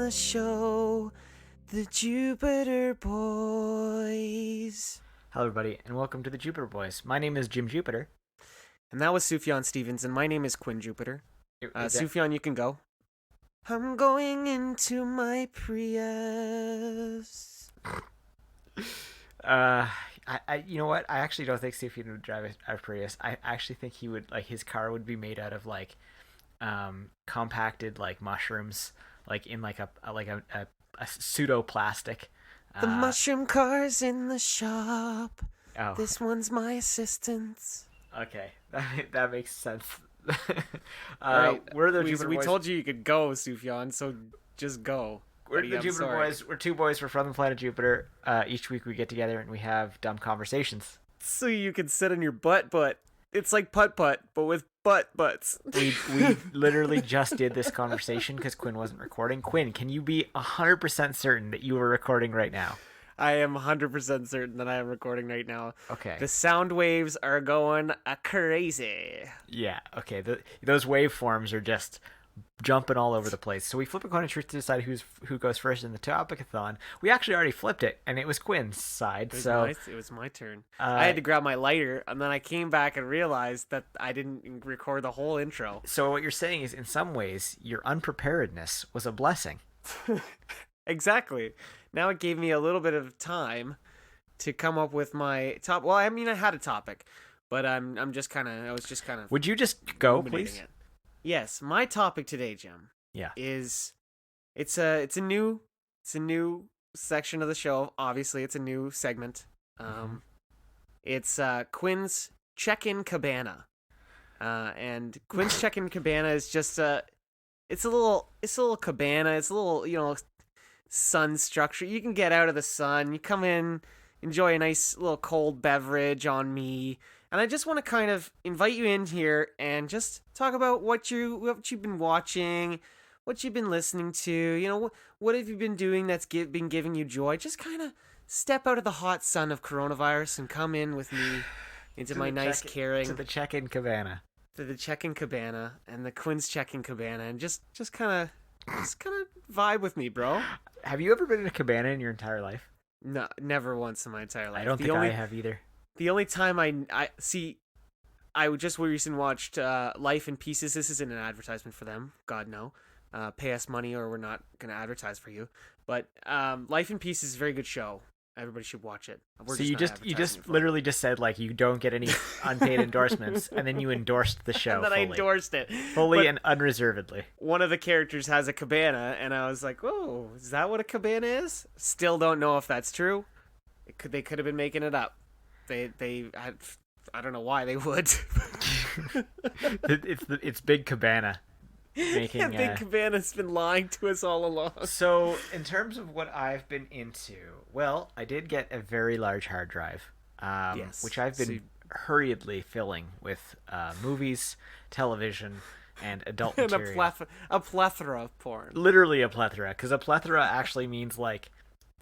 the show, the Jupiter Boys. Hello, everybody, and welcome to the Jupiter Boys. My name is Jim Jupiter. And that was Sufjan Stevens, and my name is Quinn Jupiter. Sufjan, you can go. I'm going into my Prius. You know what? I actually don't think Sufjan would drive a Prius. I actually think he would, his car would be made out of compacted mushrooms, in a pseudo plastic. The mushroom car's in the shop. Oh. This one's my assistant. Okay, that makes sense. Right. We're the Jupiter We Boys. told you could go, Sufjan, so just go. We're the Jupiter Boys. We're two boys. We're from the planet Jupiter. Each week we get together and we have dumb conversations. So you can sit on your butt. It's like putt-putt, but with butts. We literally just did this conversation because Quinn wasn't recording. Quinn, can you be 100% certain that you were recording right now? I am 100% certain that I am recording right now. Okay. The sound waves are going crazy. Yeah, okay. Those waveforms are just jumping all over the place. So we flip a coin of truth to decide who goes first in the topic-a-thon. We actually already flipped it, and it was Quinn's side. It was my turn. I had to grab my lighter, and then I came back and realized that I didn't record the whole intro. So what you're saying is, in some ways, your unpreparedness was a blessing. Exactly. Now it gave me a little bit of time to come up with my top. Well, I mean, I had a topic, but I was just kind of. Would you just go, please? It. Yes, my topic today, Jim. Yeah. It's a new section of the show. Obviously, it's a new segment. It's Quinn's Check-in Cabana. And Quinn's Check-in Cabana is just it's a little cabana. It's a little, sun structure. You can get out of the sun. You come in, enjoy a nice little cold beverage on me. And I just want to kind of invite you in here and just talk about what you've been watching, what you've been listening to, what have you been doing that's been giving you joy. Just kind of step out of the hot sun of coronavirus and come in with me into my nice caring. To the Check-in Cabana. To the Check-in Cabana and the Quinn's Check-in Cabana, and just kind of vibe with me, bro. Have you ever been in a cabana in your entire life? No, never once in my entire life. I don't think I have either. The only time I just recently watched Life in Pieces. This isn't an advertisement for them. God, no. Pay us money or we're not going to advertise for you. But Life in Pieces is a very good show. Everybody should watch it. So you just literally just said you don't get any unpaid endorsements, and then you endorsed the show. And then fully. I endorsed it fully and unreservedly. One of the characters has a cabana, and I was like, "Whoa, is that what a cabana is?" Still don't know if that's true. They could have been making it up. They had, I don't know why they would. it's Big Cabana. Big Cabana's been lying to us all along. So, in terms of what I've been into, well, I did get a very large hard drive, which I've been hurriedly filling with movies, television, and adult material. And a plethora of porn. Literally a plethora, because a plethora actually means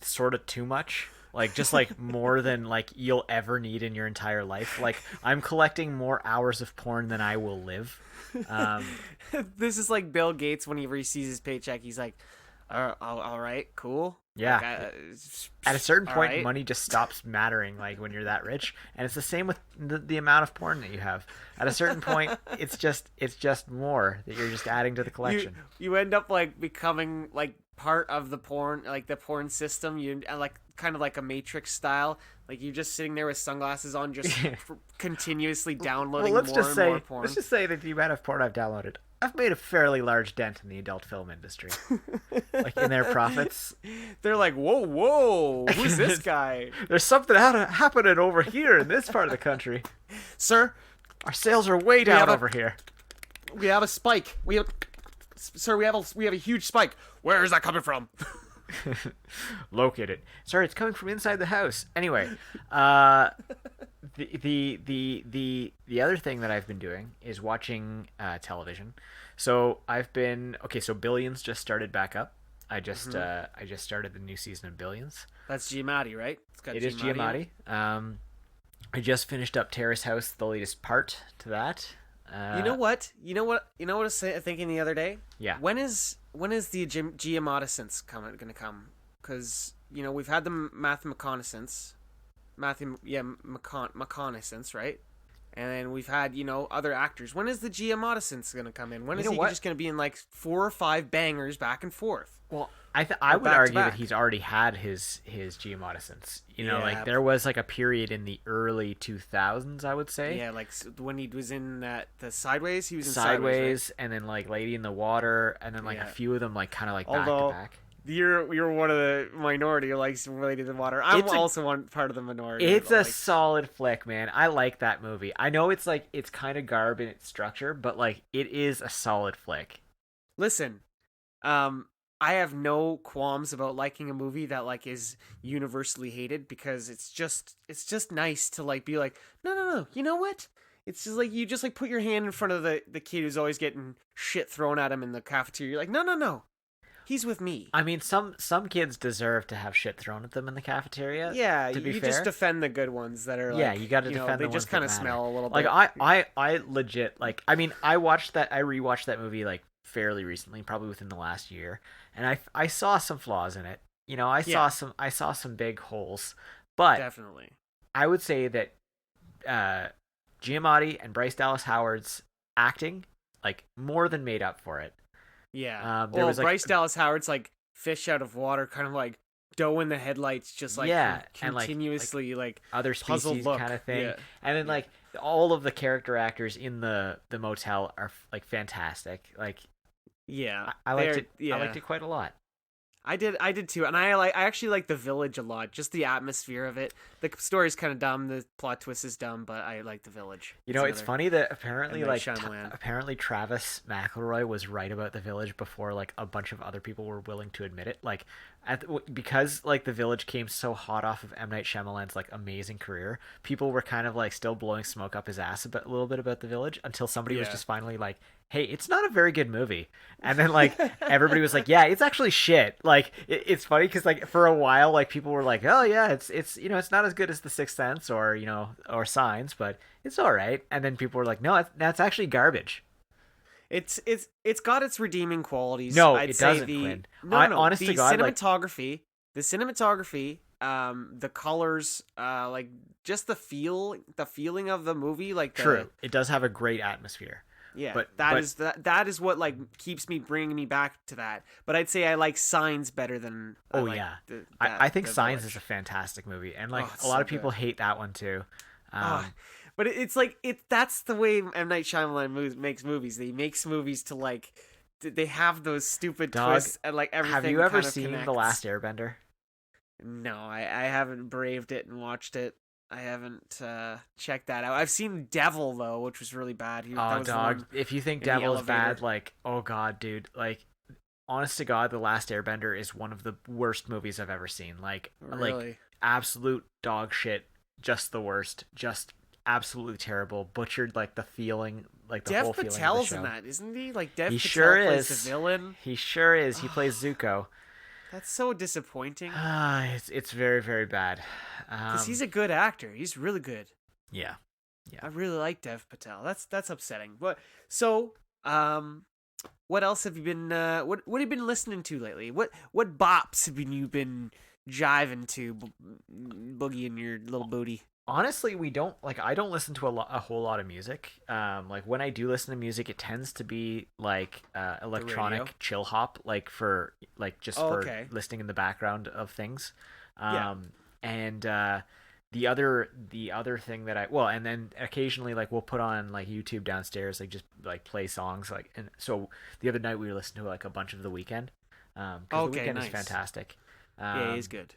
sort of too much. Just more than you'll ever need in your entire life. I'm collecting more hours of porn than I will live. This is like Bill Gates whenever he sees his paycheck. He's like, all right, cool. Yeah. At a certain point, right. Money just stops mattering when you're that rich. And it's the same with the amount of porn that you have. At a certain point, it's just more that you're just adding to the collection. You end up becoming part of the porn, the porn system. You kind of like a Matrix style. You're just sitting there with sunglasses on, just continuously downloading more and more porn. Let's just say that the amount of porn I've downloaded, I've made a fairly large dent in the adult film industry. In their profits. They're like, whoa, who's this guy? There's something happening over here in this part of the country. Sir, our sales are way down over here. We have a spike. Sir, we have a huge spike. Where is that coming from? Locate it. Sorry, it's coming from inside the house. Anyway, the other thing that I've been doing is watching television. So so Billions just started back up. I just started the new season of Billions. That's Giamatti, right? It is Giamatti. I just finished up Terrace House, the latest part to that. You know what? You know what? You know what I was thinking the other day? Yeah. When is the geomodescence gonna come? Because we've had the reconnaissance, right? And then we've had other actors. When is the geomodescence gonna come in? When is he just gonna be in like 4 or 5 bangers back and forth? Well, I would argue that he's already had his geomodescence. Like there was like a period in the early 2000s, I would say. Yeah, like when he was in the Sideways, he was in Sideways, right? And then like Lady in the Water, and then like a few of them like kind of like back to back. You're one of the minority who likes Lady in the Water. I'm also one part of the minority. It's a solid flick, man. I like that movie. I know it's kind of garb in its structure, but like it is a solid flick. Listen, I have no qualms about liking a movie that like is universally hated, because it's just nice to like be like, no, you know what? It's just like you just like put your hand in front of the kid who's always getting shit thrown at him in the cafeteria. You're like, no. He's with me. I mean, some kids deserve to have shit thrown at them in the cafeteria. Yeah, you just defend the good ones that are like, yeah, you got to defend the ones they just kind of smell a little bit. Like I legit like. I mean, I rewatched that movie like fairly recently, probably within the last year, and I saw some flaws in it. I saw some big holes, but definitely, I would say that Giamatti and Bryce Dallas Howard's acting like more than made up for it. Yeah. There was Bryce Dallas Howard's like fish out of water, kind of like doe in the headlights, just like continuously and like other species kind of thing. Yeah. And then like all of the character actors in the motel are like fantastic. Like I liked it. Yeah. I liked it quite a lot. I did too, and I actually like The Village a lot. Just the atmosphere of it. The story's kind of dumb, the plot twist is dumb, but I like The Village. It's funny that apparently apparently Travis McElroy was right about The Village before like a bunch of other people were willing to admit it. Like because like The Village came so hot off of M. Night Shyamalan's like amazing career, people were kind of like still blowing smoke up his ass a little bit about The Village, until somebody was just finally like, hey, it's not a very good movie. And then like everybody was like, yeah, it's actually shit. Like it's funny because like for a while like people were like, oh yeah, it's it's not as good as The Sixth Sense or or Signs, but it's all right. And then people were like, no, that's actually garbage. It's got its redeeming qualities. No, I'd it say doesn't, Quinn. Honest to God, cinematography, the colors, like just the feeling of the movie, like true, it does have a great atmosphere. Yeah, but that is what like keeps me bringing me back to that. But I'd say I like Signs better than. I think Signs is a fantastic movie, and like a lot of people hate that one too. But it's like that's the way M. Night Shyamalan makes movies. He makes movies to like they have those stupid twists and like everything. Have you ever seen connects. The Last Airbender? No, I haven't braved it and watched it. I haven't checked that out. I've seen Devil though, which was really bad. Dog! If you think Devil is bad, like, oh god, dude, like, honest to God, The Last Airbender is one of the worst movies I've ever seen. Like, really? Absolute dog shit. Just the worst. Just absolutely terrible. Butchered like the feeling, like the whole feeling of the show. Dev Patel's in that, isn't he? Like Dev Patel sure plays is. the villain. He sure is. He plays Zuko. That's so disappointing. It's very, very bad. Because he's a good actor. He's really good. Yeah. I really like Dev Patel. That's upsetting. But what else have you been? What have you been listening to lately? What bops have you been jiving to, boogie in your little booty? Honestly, I don't listen to a whole lot of music. Like when I do listen to music, it tends to be like electronic chill hop, like for listening in the background of things. And the other thing that and then occasionally like we'll put on like YouTube downstairs, like just like play songs, like, and so the other night we were listening to like a bunch of The Weeknd. The Weeknd is fantastic. Yeah, he's good.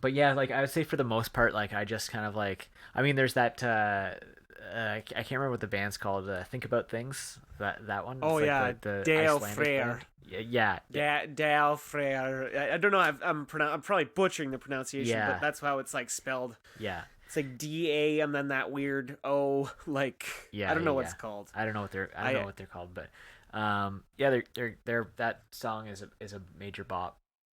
But yeah, like I would say for the most part, like I just kind of like, I mean, there's that I can't remember what the band's called. Think About Things. That one. Oh, it's yeah, like the Dale Icelandic Freyr. band. Yeah. Dale Freyr. I don't know. I'm probably butchering the pronunciation, but that's how it's like spelled. Yeah. It's like DA and then that weird O. Like I don't know what it's called. I don't know what they're called, but they're that song is a major bop.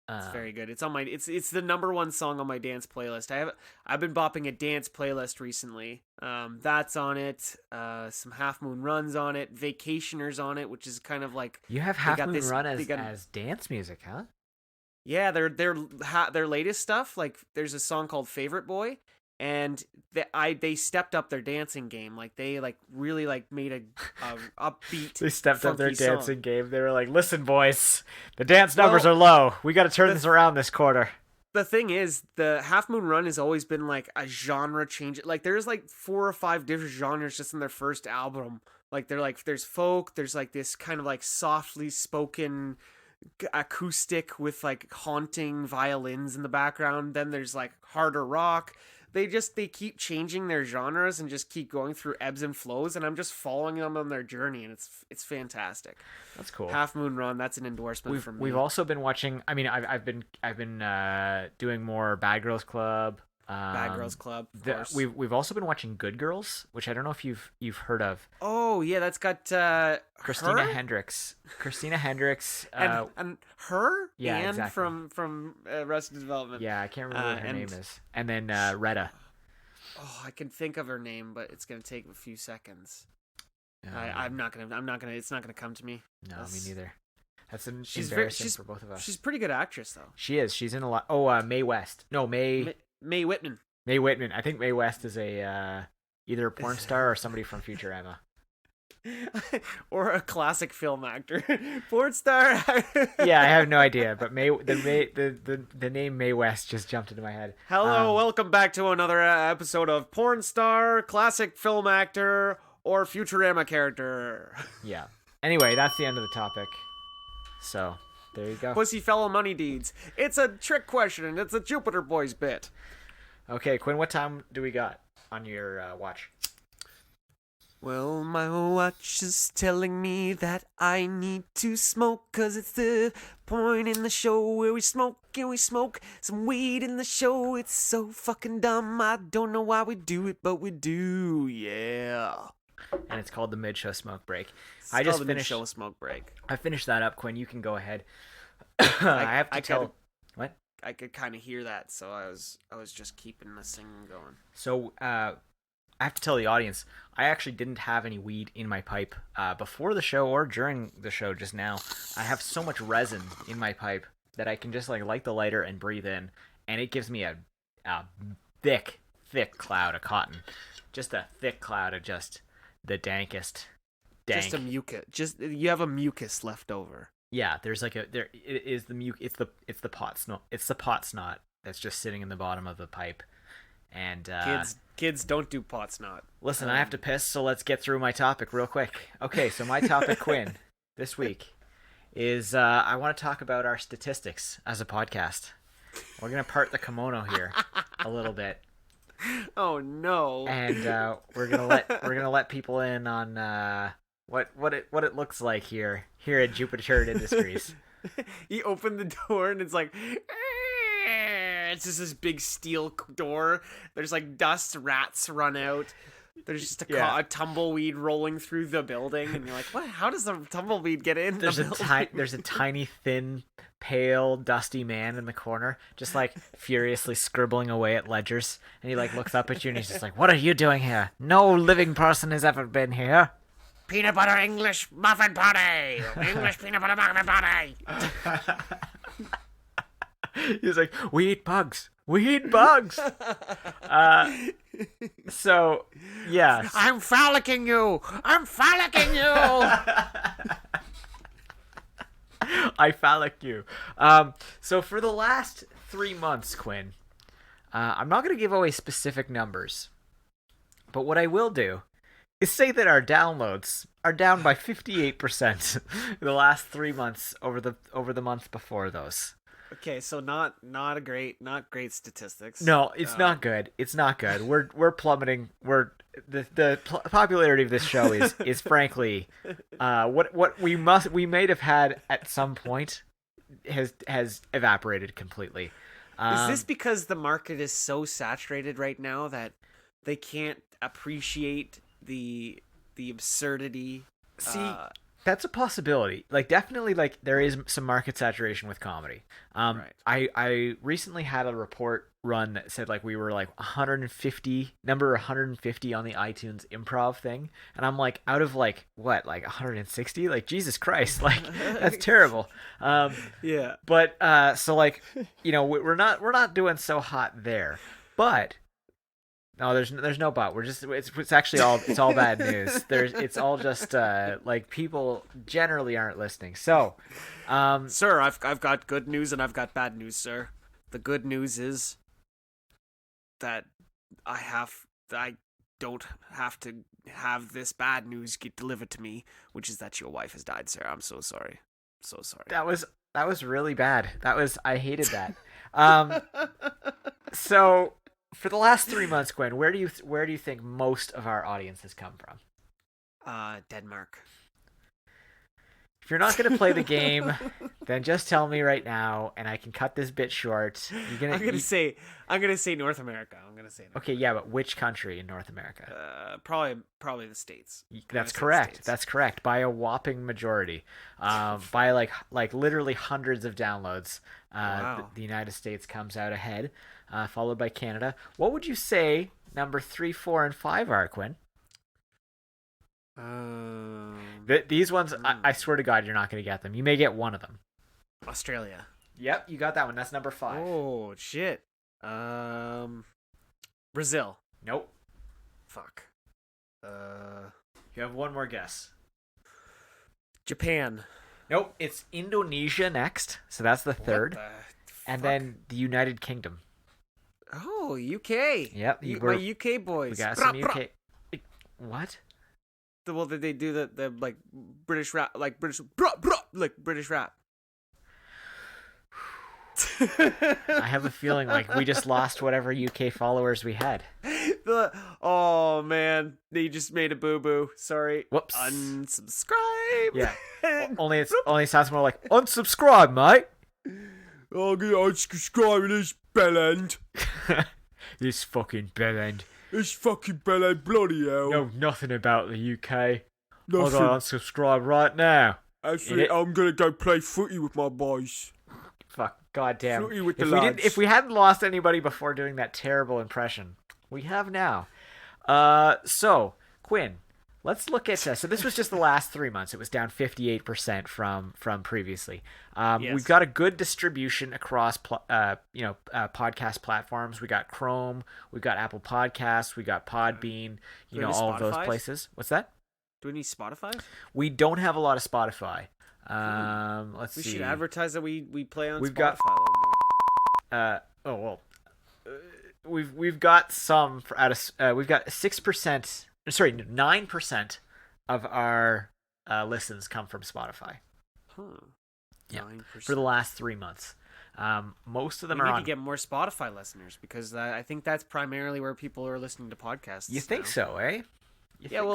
It's very good. It's on my it's the number one song on my dance playlist. I've been bopping a dance playlist recently. That's on it. Some Half Moon Run's on it. Vacationers on it, which is kind of like you have Half Moon Run as dance music, huh? Yeah, their latest stuff. Like there's a song called Favorite Boy, and they stepped up their dancing game. Like they really made a upbeat. They stepped up their dancing game. They were like, "Listen, boys, the dance numbers are low. We got to turn this around this quarter." The thing is, the Half Moon Run has always been like a genre change. Like there's like 4 or 5 different genres just in their first album. Like there's folk. There's like this kind of like softly spoken acoustic with like haunting violins in the background. Then there's like harder rock. They keep changing their genres and just keep going through ebbs and flows, and I'm just following them on their journey, and it's fantastic. That's cool. Half Moon Run, that's an endorsement from me. We've also been watching. I mean, I've been doing more Bad Girls Club. Bad Girls Club. Of course. We've also been watching Good Girls, which I don't know if you've heard of. Oh yeah, that's got Christina Hendricks. Christina Hendricks. And her. Yeah, and exactly. from Arrested Development. Yeah, I can't remember what her name is. And then Retta. Oh, I can think of her name, but it's gonna take a few seconds. I'm not gonna. It's not gonna come to me. No, me neither. That's she's embarrassing for both of us. She's a pretty good actress, though. She is. She's in a lot. Oh, Mae West. No, Mae Whitman. Mae Whitman. I think Mae West is a either a porn star or somebody from Futurama. Or a classic film actor. Porn star. Yeah, I have no idea, but the name Mae West just jumped into my head. Hello, welcome back to another episode of Porn Star, Classic Film Actor, or Futurama Character. Yeah. Anyway, that's the end of the topic. So, there you go. Pussy Fellow Money Deeds. It's a trick question, and it's a Jupiter Boys bit. Okay, Quinn, what time do we got on your watch? Well, my watch is telling me that I need to smoke, 'cause it's the point in the show where we smoke some weed in the show. It's so fucking dumb, I don't know why we do it, but we do, yeah. And it's called the Mid-Show Smoke Break. I just finished the Mid-Show Smoke Break. I finished that up, Quinn. You can go ahead. I have to tell... What? I could kind of hear that, so I was just keeping the singing going. So, I have to tell the audience, I actually didn't have any weed in my pipe before the show or during the show just now. I have so much resin in my pipe that I can just light the lighter and breathe in, and it gives me a thick cloud of cotton. Just a thick cloud of just the dankest dank. Just a mucus. You have a mucus left over. Yeah, it is the it's the pot snot. It's the pot snot that's just sitting in the bottom of the pipe. And kids don't do pot snot. Listen, I have to piss, so let's get through my topic real quick. Okay, so my topic, Quinn, this week is I want to talk about our statistics as a podcast. We're gonna part the kimono here a little bit. Oh no! And we're gonna let people in on what it looks like here at Jupiter Industries. You open the door and it's like. It's just this big steel door. There's dust, rats run out. There's just a tumbleweed rolling through the building, and you're like, "What? How does the tumbleweed get in?" There's a tiny, thin, pale, dusty man in the corner, just furiously scribbling away at ledgers. And he looks up at you, and he's just like, "What are you doing here? No living person has ever been here." Peanut butter English muffin party. English peanut butter muffin party. He's like, we eat bugs. So, yeah. I'm phallicking you. I phallic you. So for the last 3 months, Quinn, I'm not going to give away specific numbers, but what I will do is say that our downloads are down by 58% the last 3 months over the months before those. Okay, so not great statistics. No, it's not good. It's not good. We're plummeting. The popularity of this show is frankly what we may have had at some point has evaporated completely. Is this because the market is so saturated right now that they can't appreciate the absurdity? See, That's a possibility. Like, definitely, like, there is some market saturation with comedy. Right. I recently had a report run that said, like, we were, like, 150, number 150 on the iTunes improv thing. And I'm like, out of, like, what, like, 160? Like, Jesus Christ. Like, that's terrible. Yeah. But, so, like, you know, we're not doing so hot there. But... No, there's no but. We're just it's actually all bad news. It's all just like people generally aren't listening. So, sir, I've got good news and I've got bad news, sir. The good news is that I don't have to have this bad news get delivered to me, which is that your wife has died, sir. I'm so sorry. So sorry. That was really bad. I hated that. So for the last 3 months, Quinn, where do you think most of our audience has come from? Denmark. If you're not going to play the game, then just tell me right now, and I can cut this bit short. I'm gonna say North America. Okay, yeah, but which country in North America? Probably the States. That's correct. States. That's correct. By a whopping majority. By like literally hundreds of downloads. Wow. The United States comes out ahead, followed by Canada. What would you say number 3, 4, and 5 are, Quinn? These ones, I swear to God, you're not going to get them. You may get one of them. Australia. Yep, you got that one. That's number 5. Oh shit. Brazil. Nope. Fuck. You have one more guess. Japan. Nope. It's Indonesia next. So that's the third. And fuck? then the United Kingdom. Oh, UK. Yep. My UK boys. We got some UK. What? Well, they do the like British rap, like British rap. I have a feeling like we just lost whatever UK followers we had. Oh man, they just made a boo boo. Sorry. Whoops. Unsubscribe. Yeah. only sounds more like unsubscribe, mate. I'm gonna unsubscribe this bellend. This fucking bellend. This fucking bellend, bloody hell. Know nothing about the UK. Nothing. I'll go unsubscribe right now. Actually, I'm gonna go play footy with my boys. Fuck, goddamn. Footy with the lads. If we hadn't lost anybody before doing that terrible impression, we have now. So, Quinn, let's look at so this was just the last 3 months. It was down 58% from previously. Yes. We've got a good distribution across podcast platforms. We got Chrome, we got Apple Podcasts, we got Podbean, all of those places. What's that? Do we need Spotify? We don't have a lot of Spotify. Let's see. We should advertise that we play on We've Spotify got, a little more. we've got some we've got 6%. Sorry, 9% of our listens come from Spotify. Yeah, 9%. For the last 3 months. Most of them we are need to get more Spotify listeners because I think that's primarily where people are listening to podcasts. You think so, eh?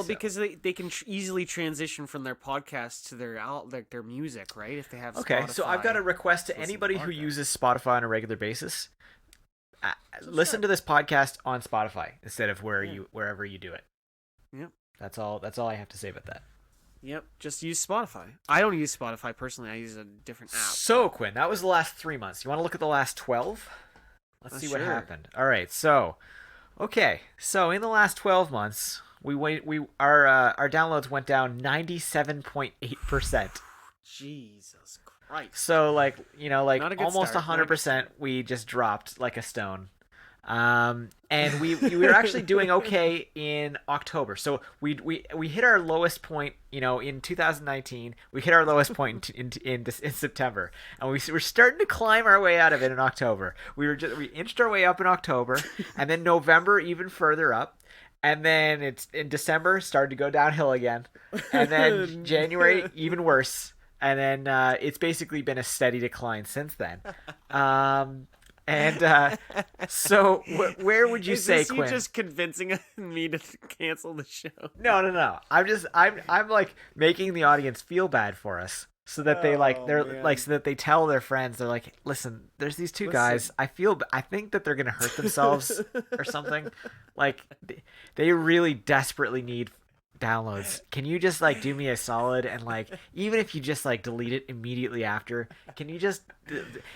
Because they can easily transition from their podcast to their music, right? If they have okay, Spotify, so I've got a request to anybody who uses Spotify on a regular basis. Listen to this podcast on Spotify instead of wherever you do it. Yep. That's all I have to say about that. Yep, just use Spotify. I don't use Spotify personally. I use a different app. So, Quinn, that was the last 3 months. You want to look at the last 12? Let's see what happened. All right, so in the last 12 months, our downloads went down 97.8%. Jesus Christ. So almost start. 100%, we just dropped like a stone. And we were actually doing okay in October. So we hit our lowest point, in 2019. We hit our lowest point in September, and we were starting to climb our way out of it in October. We inched our way up in October, and then November even further up. And then it's in December started to go downhill again, and then January even worse, and then it's basically been a steady decline since then. So where would you say, Quinn? You just convincing me to cancel the show? No. I'm like making the audience feel bad for us. So that they so that they tell their friends, they're like, listen, there's these two guys. I think that they're gonna hurt themselves or something. Like they really desperately need downloads. Can you just like do me a solid and like even if you just like delete it immediately after, can you just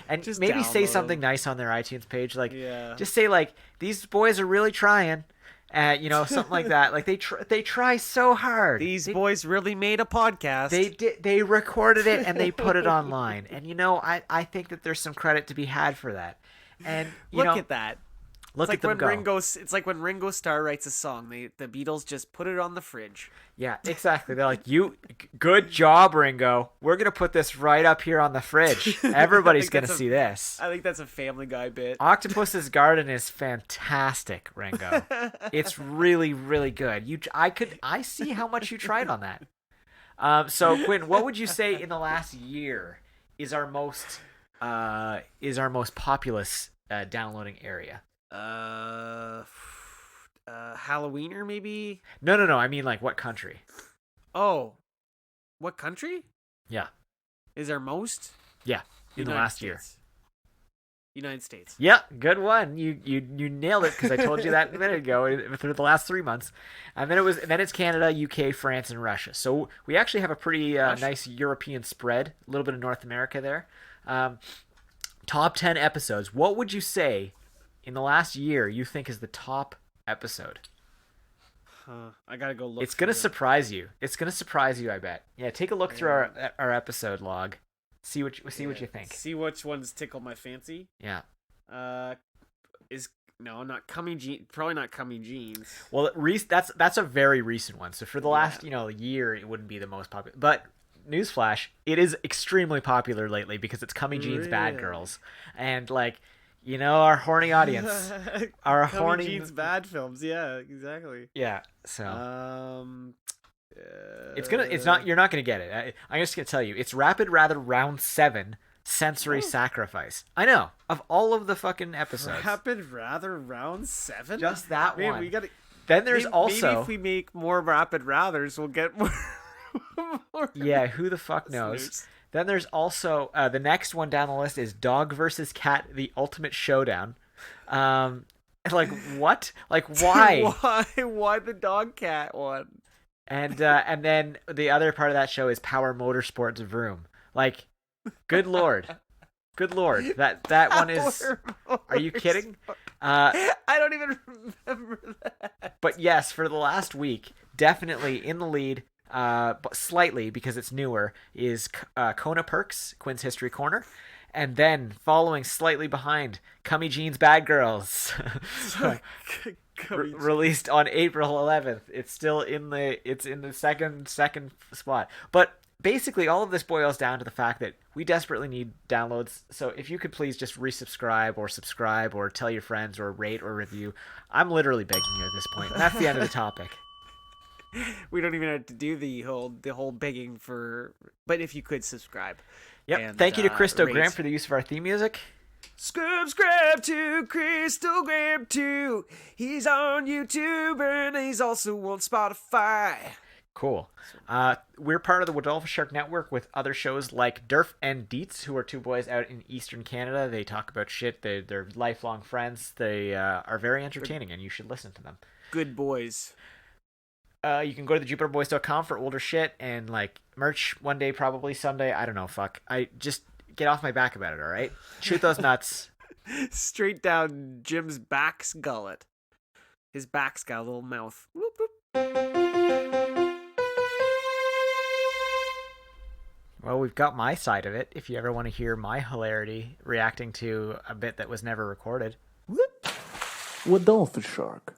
and Just maybe say download something 'em. nice on their iTunes page, like Yeah. just say like these boys are really trying, something like that. Like they try so hard. These boys really made a podcast. They recorded it and they put it online, and I think that there's some credit to be had for that. And Look at that. Look at them go. It's like when Ringo Starr writes a song. The Beatles just put it on the fridge. Yeah, exactly. They're like, good job, Ringo. We're gonna put this right up here on the fridge. Everybody's gonna see this. I think that's a Family Guy bit. Octopus's Garden is fantastic, Ringo. It's really, really good. I see how much you tried on that. So Quinn, what would you say in the last year is our most populous downloading area? Halloweener maybe? No. I mean, like, what country? Oh, what country? Yeah. Is there most? Yeah, in the last year. United States. Yeah, good one. You nailed it because I told you that a minute ago. Through the last 3 months, and then it's Canada, UK, France, and Russia. So we actually have a pretty nice European spread. A little bit of North America there. Top 10 episodes. What would you say in the last year you think is the top episode? I gotta go look. It's gonna surprise you. It's gonna surprise you, I bet. Yeah, take a look through our episode log. See what you think. See which ones tickle my fancy. Yeah. Not Cummy Jeans. Probably not Cummy Jeans. Well, that's a very recent one. So for the last year, it wouldn't be the most popular. But newsflash, it is extremely popular lately because it's Cummy Jeans Bad Girls, and like. Our horny audience. Our horny Jeans Bad Films. Yeah, exactly. Yeah. So. You're not gonna get it. I'm just gonna tell you. It's Rapid Rather Round 7 Sensory Sacrifice. I know. Of all of the fucking episodes. Rapid Rather Round 7. Just that one. We gotta. Then there's also. Maybe if we make more Rapid Rathers, we'll get more. Yeah. Who the fuck knows? Then there's also the next one down the list is Dog versus Cat: The Ultimate Showdown. Like what? Like why? Why the dog cat one? And then the other part of that show is Power Motorsports Vroom. Like, good lord, that one is. Are you kidding? I don't even remember that. But yes, for the last week, definitely in the lead. But slightly because it's newer is Kona Perks, Quinn's History Corner, and then following slightly behind, Cummy Jeans Bad Girls, released on April 11th. It's still in the second spot. But basically, all of this boils down to the fact that we desperately need downloads. So if you could please just resubscribe or subscribe or tell your friends or rate or review, I'm literally begging you at this point. And that's the end of the topic. We don't even have to do the whole begging for, but if you could subscribe. Yep. And, thank you to Christo rate. Graham for the use of our theme music. Subscribe to Christo Graham too. He's on YouTube and he's also on Spotify. Cool. We're part of the Wadolpha Shark Network with other shows like Durf and Dietz, who are two boys out in Eastern Canada. They talk about shit. They're lifelong friends. They are very entertaining, and you should listen to them. Good boys. You can go to thejupiterboys.com for older shit and like merch one day, probably someday. I don't know. Fuck. I just get off my back about it. All right. Shoot those nuts. Straight down Jim's back gullet. His back's got a little mouth. Whoop, whoop. Well, we've got my side of it. If you ever want to hear my hilarity reacting to a bit that was never recorded. Wadolpha Shark.